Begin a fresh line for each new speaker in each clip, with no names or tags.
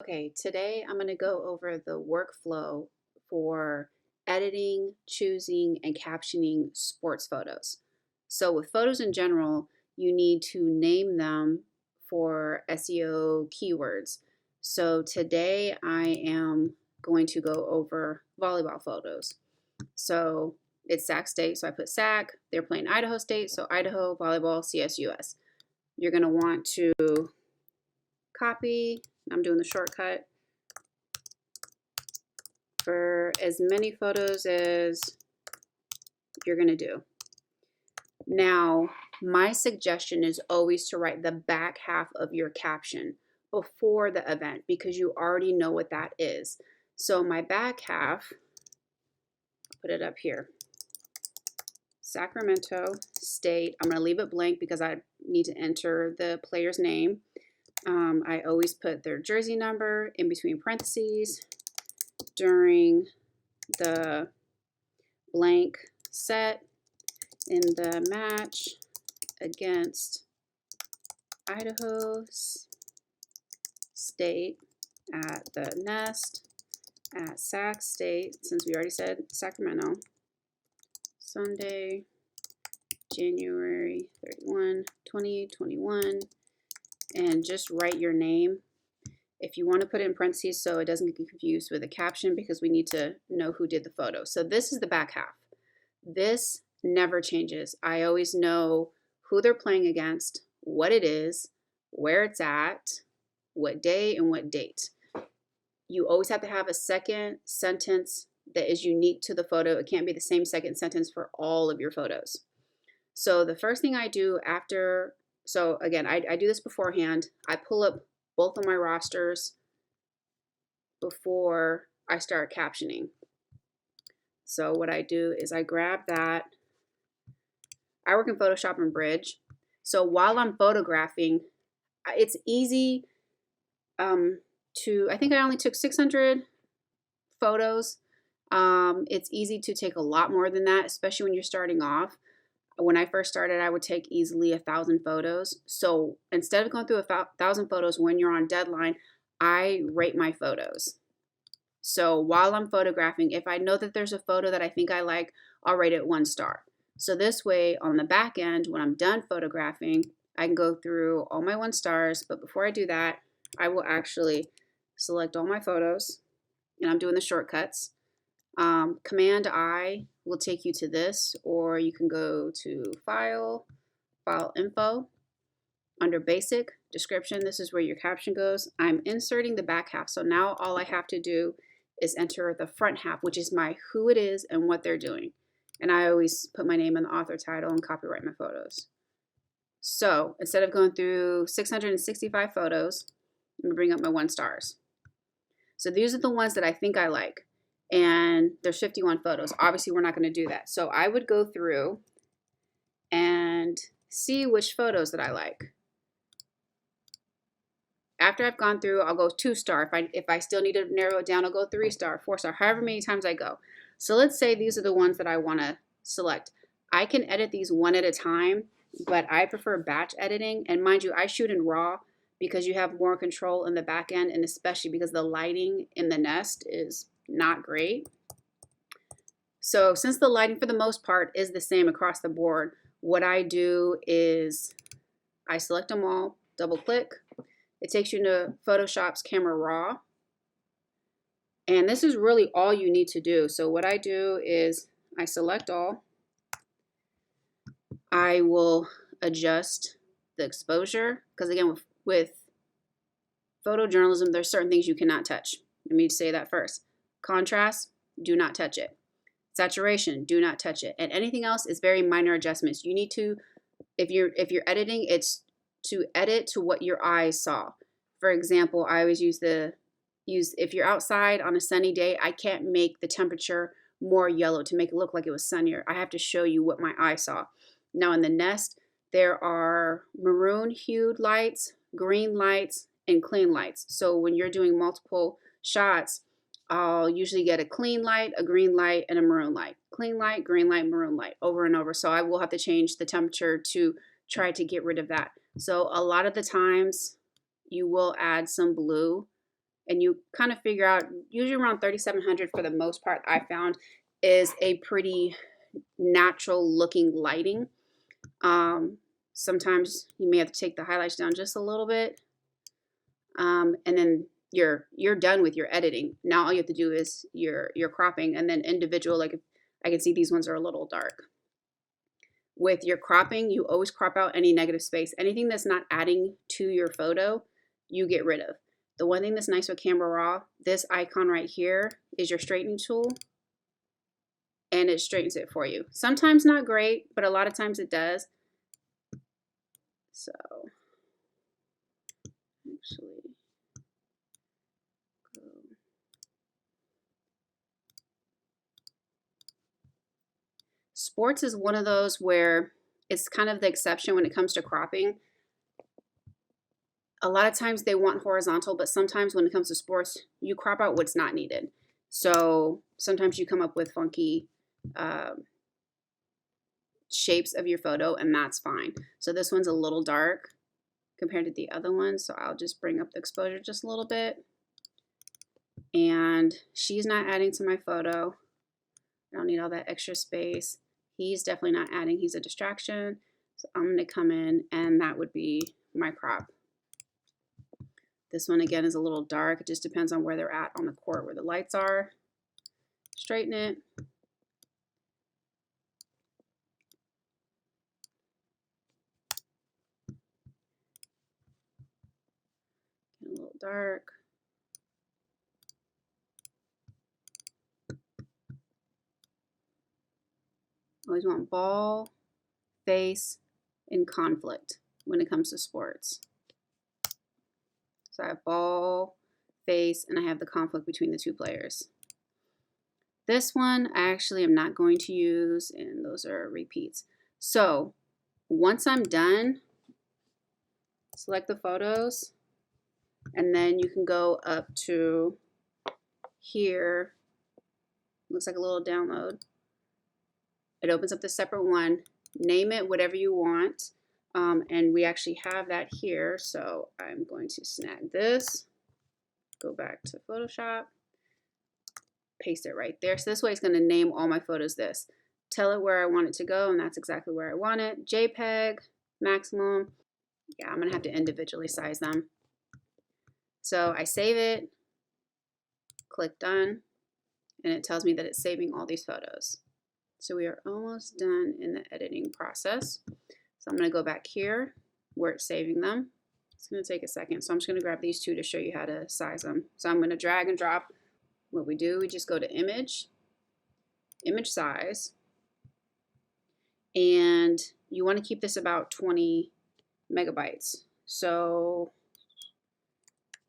Okay, today I'm going to go over the workflow for editing, choosing, and captioning sports photos. So, with photos in general, you need to name them for SEO keywords. So, today I am going to go over volleyball photos. So, it's Sac State, so I put Sac. They're playing Idaho State, so Idaho Volleyball CSUS. You're going to want to copy. I'm doing the shortcut for as many photos as you're going to do. Now, my suggestion is always to write the back half of your caption before the event because you already know what that is. So my back half, I'll put it up here. Sacramento State. I'm going to leave it blank because I need to enter the player's name. I always put their jersey number in between parentheses during the blank set in the match against Idaho State at the Nest at Sac State, since we already said Sacramento, Sunday, January 31, 2021, and just write your name. If you want to put it in parentheses so it doesn't get confused with the caption because we need to know who did the photo. So this is the back half. This never changes. I always know who they're playing against, what it is, where it's at, what day and what date. You always have to have a second sentence that is unique to the photo. It can't be the same second sentence for all of your photos. So the first thing I do after, so again, I do this beforehand. I pull up both of my rosters before I start captioning. So what I do is I grab that. I work in Photoshop and Bridge. So while I'm photographing, it's easy I think I only took 600 photos. It's easy to take a lot more than that, especially when you're starting off. When I first started, I would take easily 1,000 photos. So instead of going through 1,000 photos when you're on deadline, I rate my photos. So while I'm photographing, if I know that there's a photo that I think I like, I'll rate it 1 star. So this way, on the back end, when I'm done photographing, I can go through all my 1 stars. But before I do that, I will actually select all my photos, and I'm doing the shortcuts. Command I will take you to this, or you can go to File, File Info. Under Basic, Description, this is where your caption goes. I'm inserting the back half, so now all I have to do is enter the front half, which is my who it is and what they're doing. And I always put my name in the author title and copyright my photos. So instead of going through 665 photos, I'm gonna bring up my 1 stars. So these are the ones that I think I like. And there's 51 photos. Obviously, we're not going to do that. So I would go through and see which photos that I like. After I've gone through, I'll go 2 star. If I still need to narrow it down, I'll go 3 star, 4 star, however many times I go. So let's say these are the ones that I want to select. I can edit these one at a time, but I prefer batch editing. And mind you, I shoot in RAW because you have more control in the back end, and especially because the lighting in the Nest is not great. So since the lighting for the most part is the same across the board, what I do is I select them all, double click. It takes you to Photoshop's Camera Raw. And this is really all you need to do. So what I do is I select all. I will adjust the exposure because again, with photojournalism, there's certain things you cannot touch. Let me say that first. Contrast, do not touch it. Saturation, do not touch it. And anything else is very minor adjustments. You need to, if you're editing, it's to edit to what your eyes saw. For example, I always use if you're outside on a sunny day, I can't make the temperature more yellow to make it look like it was sunnier. I have to show you what my eye saw. Now in the Nest, there are maroon hued lights, green lights, and clean lights. So when you're doing multiple shots, I'll usually get a clean light, a green light, and a maroon light. Clean light, green light, maroon light, over and over. So I will have to change the temperature to try to get rid of that. So a lot of the times you will add some blue and you kind of figure out, usually around 3700 for the most part, I found is a pretty natural looking lighting. Sometimes you may have to take the highlights down just a little bit, and then you're done with your editing. Now all you have to do is your cropping, and then individual, like I can see these ones are a little dark. With your cropping, you always crop out any negative space. Anything that's not adding to your photo, you get rid of. The one thing that's nice with Camera Raw, this icon right here is your straightening tool, and it straightens it for you. Sometimes not great, but a lot of times it does. So actually, sports is one of those where it's kind of the exception when it comes to cropping. A lot of times they want horizontal, but sometimes when it comes to sports, you crop out what's not needed. So sometimes you come up with funky shapes of your photo, and that's fine. So this one's a little dark compared to the other one, so I'll just bring up the exposure just a little bit. And she's not adding to my photo. I don't need all that extra space. He's definitely not adding. He's a distraction. So I'm going to come in, and that would be my crop. This one, again, is a little dark. It just depends on where they're at on the court, where the lights are. Straighten it. Get a little dark. Always want ball, face, and conflict when it comes to sports. So I have ball, face, and I have the conflict between the two players. This one I actually am not going to use, and those are repeats. So once I'm done, select the photos, and then you can go up to here. Looks like a little download. It opens up the separate one. Name it whatever you want. And we actually have that here. So I'm going to snag this, go back to Photoshop, paste it right there. So this way it's going to name all my photos this. Tell it where I want it to go, and that's exactly where I want it. JPEG, maximum. Yeah, I'm going to have to individually size them. So I save it, click done, and it tells me that it's saving all these photos. So we are almost done in the editing process. So I'm going to go back here where it's saving them. It's going to take a second. So I'm just going to grab these two to show you how to size them. So I'm going to drag and drop. What we do, we just go to image, image size, and you want to keep this about 20 megabytes. So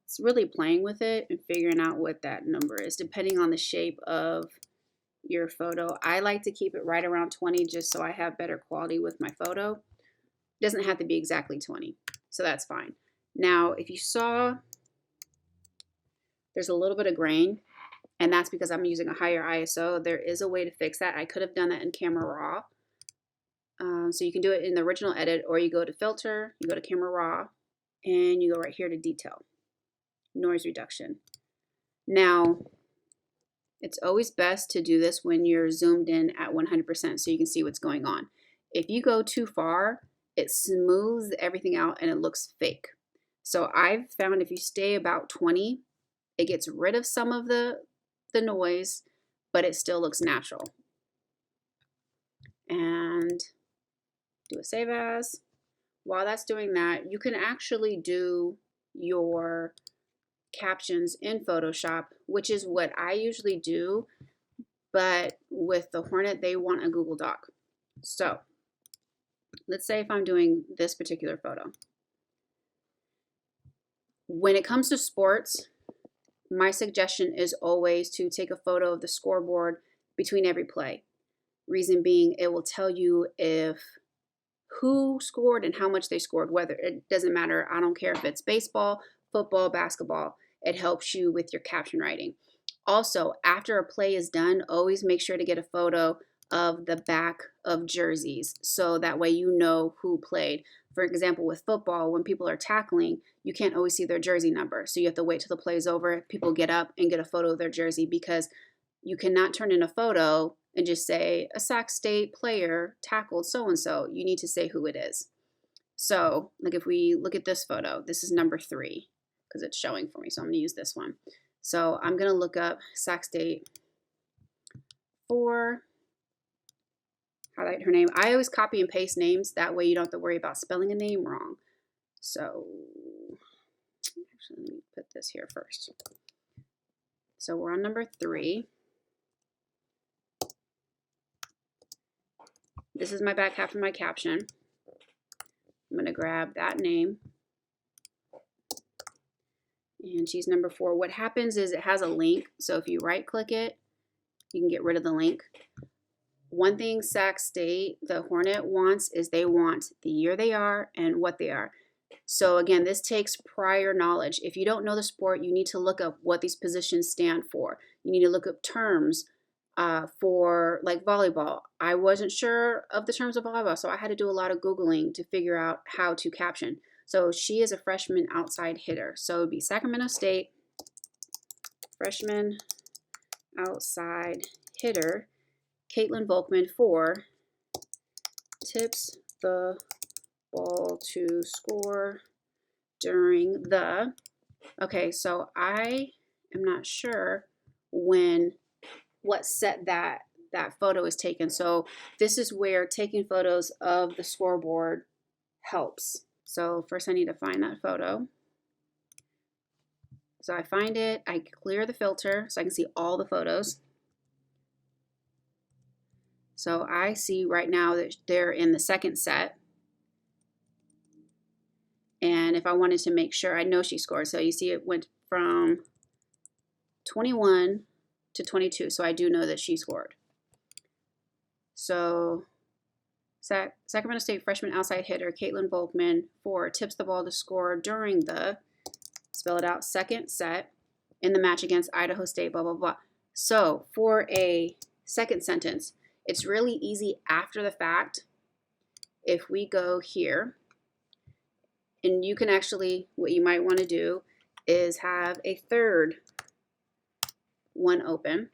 it's really playing with it and figuring out what that number is depending on the shape of your photo. I like to keep it right around 20 just so I have better quality with my photo. It doesn't have to be exactly 20, so that's fine. Now, if you saw, there's a little bit of grain, and that's because I'm using a higher ISO. There is a way to fix that. I could have done that in Camera Raw. So you can do it in the original edit, or you go to Filter, you go to Camera Raw, and you go right here to Detail, Noise Reduction. Now, it's always best to do this when you're zoomed in at 100% so you can see what's going on. If you go too far, it smooths everything out and it looks fake. So I've found if you stay about 20, it gets rid of some of the noise, but it still looks natural. And do a save as. While that's doing that, you can actually do your captions in Photoshop, which is what I usually do, but with the Hornet, they want a Google Doc. So let's say if I'm doing this particular photo. When it comes to sports, my suggestion is always to take a photo of the scoreboard between every play. Reason being, it will tell you if who scored and how much they scored, whether it doesn't matter. I don't care if it's baseball, football, basketball. It helps you with your caption writing. Also, after a play is done, always make sure to get a photo of the back of jerseys. So that way you know who played. For example, with football, when people are tackling, you can't always see their jersey number. So you have to wait till the play's over. People get up and get a photo of their jersey, because you cannot turn in a photo and just say a Sac State player tackled so-and-so. You need to say who it is. So like if we look at this photo, this is number 3 because it's showing for me. So I'm going to use this one. So I'm going to look up Sac State 4, highlight her name. I always copy and paste names. That way you don't have to worry about spelling a name wrong. So actually, let me put this here first. So we're on number 3. This is my back half of my caption. I'm going to grab that name. And she's number 4. What happens is it has a link. So if you right click it, you can get rid of the link. One thing Sac State, the Hornet, wants is they want the year they are and what they are. So again, this takes prior knowledge. If you don't know the sport, you need to look up what these positions stand for. You need to look up terms for like volleyball. I wasn't sure of the terms of volleyball, so I had to do a lot of Googling to figure out how to caption. So she is a freshman outside hitter. So it would be Sacramento State, freshman outside hitter, Caitlin Volkman 4, tips the ball to score during the, okay, so I am not sure what set that photo is taken. So this is where taking photos of the scoreboard helps. So first I need to find that photo. So I find it, I clear the filter so I can see all the photos. So I see right now that they're in the second set. And if I wanted to make sure, I know she scored. So you see it went from 21 to 22. So I do know that she scored. So Sacramento State freshman outside hitter Caitlin Volkman 4 tips the ball to score during the, spell it out, second set in the match against Idaho State, blah, blah, blah. So for a second sentence, it's really easy after the fact. If we go here, and you can actually, what you might want to do is have a third one open.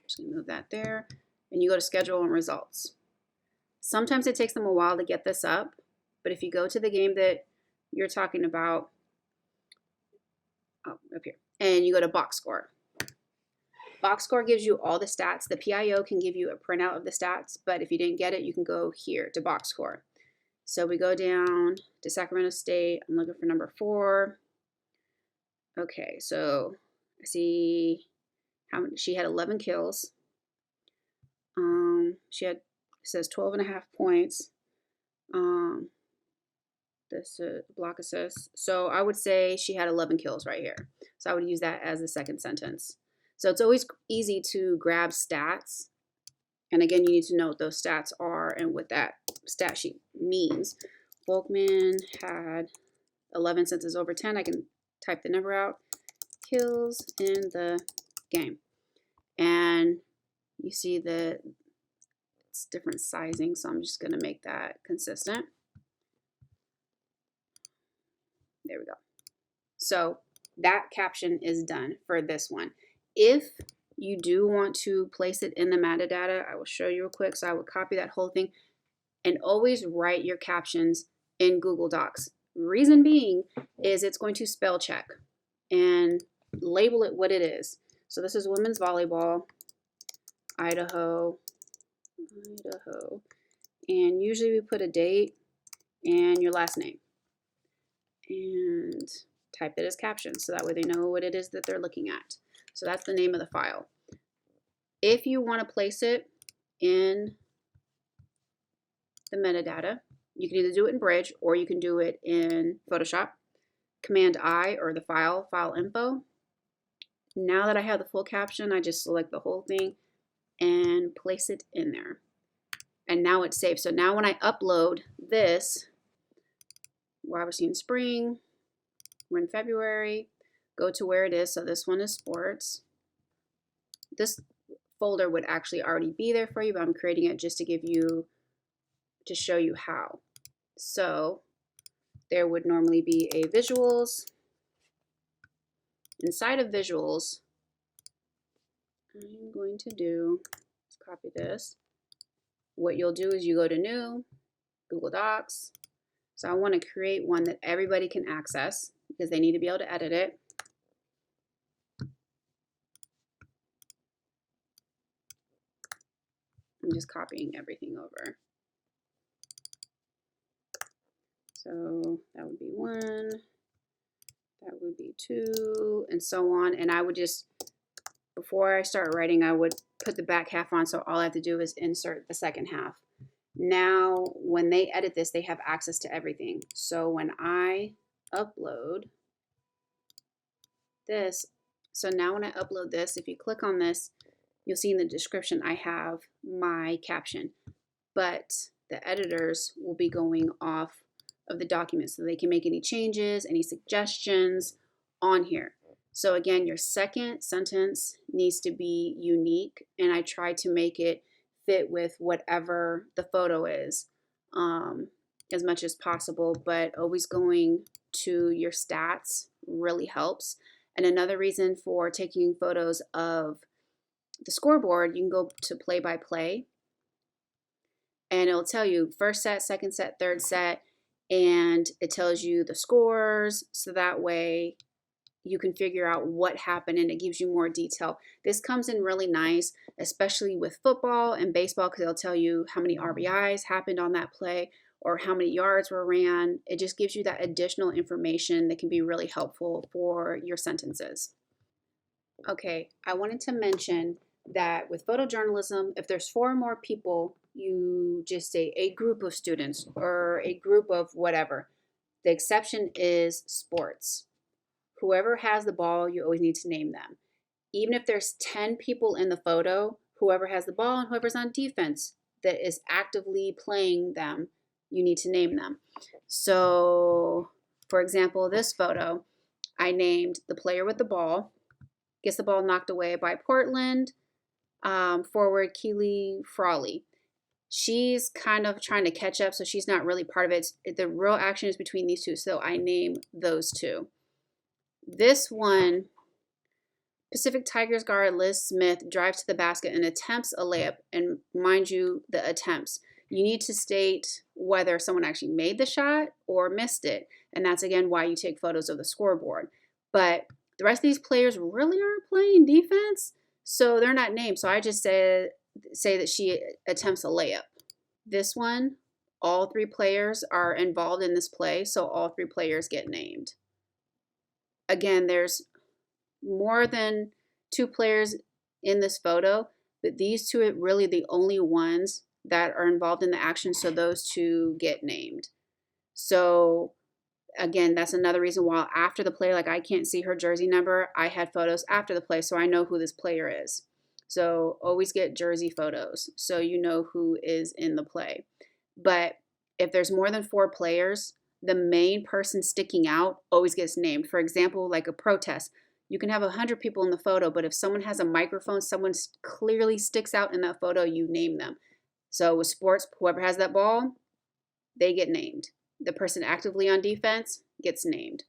Just gonna move that there. And you go to schedule and results. Sometimes it takes them a while to get this up, but if you go to the game that you're talking about, up here, and you go to box score. Box score gives you all the stats. The PIO can give you a printout of the stats, but if you didn't get it, you can go here to box score. So we go down to Sacramento State. I'm looking for number 4. Okay, so I see how she had 11 kills. She had, it says 12.5 points. This block assist. So I would say she had 11 kills right here. So I would use that as the second sentence. So it's always easy to grab stats. And again, you need to know what those stats are and what that stat sheet means. Volkman had 11 since it's over 10. I can type the number out. Kills in the game. And you see that it's different sizing, so I'm just going to make that consistent. There we go. So that caption is done for this one. If you do want to place it in the metadata, I will show you real quick. So I would copy that whole thing and always write your captions in Google Docs. Reason being is it's going to spell check and label it what it is. So this is women's volleyball, Idaho, and usually we put a date and your last name and type it as caption so that way they know what it is that they're looking at. So that's the name of the file. If you want to place it in the metadata, you can either do it in Bridge or you can do it in Photoshop. Command I or the file info. Now that I have the full caption, I just select the whole thing and place it in there. And now it's saved. So now when I upload this, we're obviously in spring, we're in February, go to where it is. So this one is sports. This folder would actually already be there for you, but I'm creating it just to show you how. So there would normally be a visuals. Inside of visuals, I'm going to do, let's copy this. What you'll do is you go to new, Google Docs. So I want to create one that everybody can access because they need to be able to edit it. I'm just copying everything over. So that would be 1, that would be 2, and so on. And I would just, before I start writing, I would put the back half on, so all I have to do is insert the second half. Now, when they edit this, they have access to everything. So when I upload this, so now when I upload this, if you click on this, you'll see in the description I have my caption, but the editors will be going off of the document so they can make any changes, any suggestions on here. So again, your second sentence needs to be unique, and I try to make it fit with whatever the photo is as much as possible, but always going to your stats really helps. And another reason for taking photos of the scoreboard, you can go to play by play, and it'll tell you first set, second set, third set, and it tells you the scores, so that way you can figure out what happened and it gives you more detail. This comes in really nice, especially with football and baseball, because it'll tell you how many RBIs happened on that play or how many yards were ran. It just gives you that additional information that can be really helpful for your sentences. Okay, I wanted to mention that with photojournalism, if there's 4 or more people, you just say a group of students or a group of whatever. The exception is sports. Whoever has the ball, you always need to name them. Even if there's 10 people in the photo, whoever has the ball and whoever's on defense that is actively playing them, you need to name them. So, for example, this photo, I named the player with the ball, gets the ball knocked away by Portland, forward Keely Frawley. She's kind of trying to catch up, so she's not really part of it. The real action is between these two, so I name those two. This one, Pacific Tigers guard Liz Smith drives to the basket and attempts a layup. And mind you, the attempts. You need to state whether someone actually made the shot or missed it. And that's, again, why you take photos of the scoreboard. But the rest of these players really aren't playing defense, so they're not named. So I just say that she attempts a layup. This one, all 3 players are involved in this play, so all 3 players get named. Again, there's more than 2 players in this photo, but these 2 are really the only ones that are involved in the action, so those 2 get named. So again, that's another reason why after the play, like I can't see her jersey number, I had photos after the play so I know who this player is. So always get jersey photos so you know who is in the play. But if there's more than 4 players, the main person sticking out always gets named. For example, like a protest. You can have 100 people in the photo, but if someone has a microphone, someone clearly sticks out in that photo, you name them. So with sports, whoever has that ball, they get named. The person actively on defense gets named.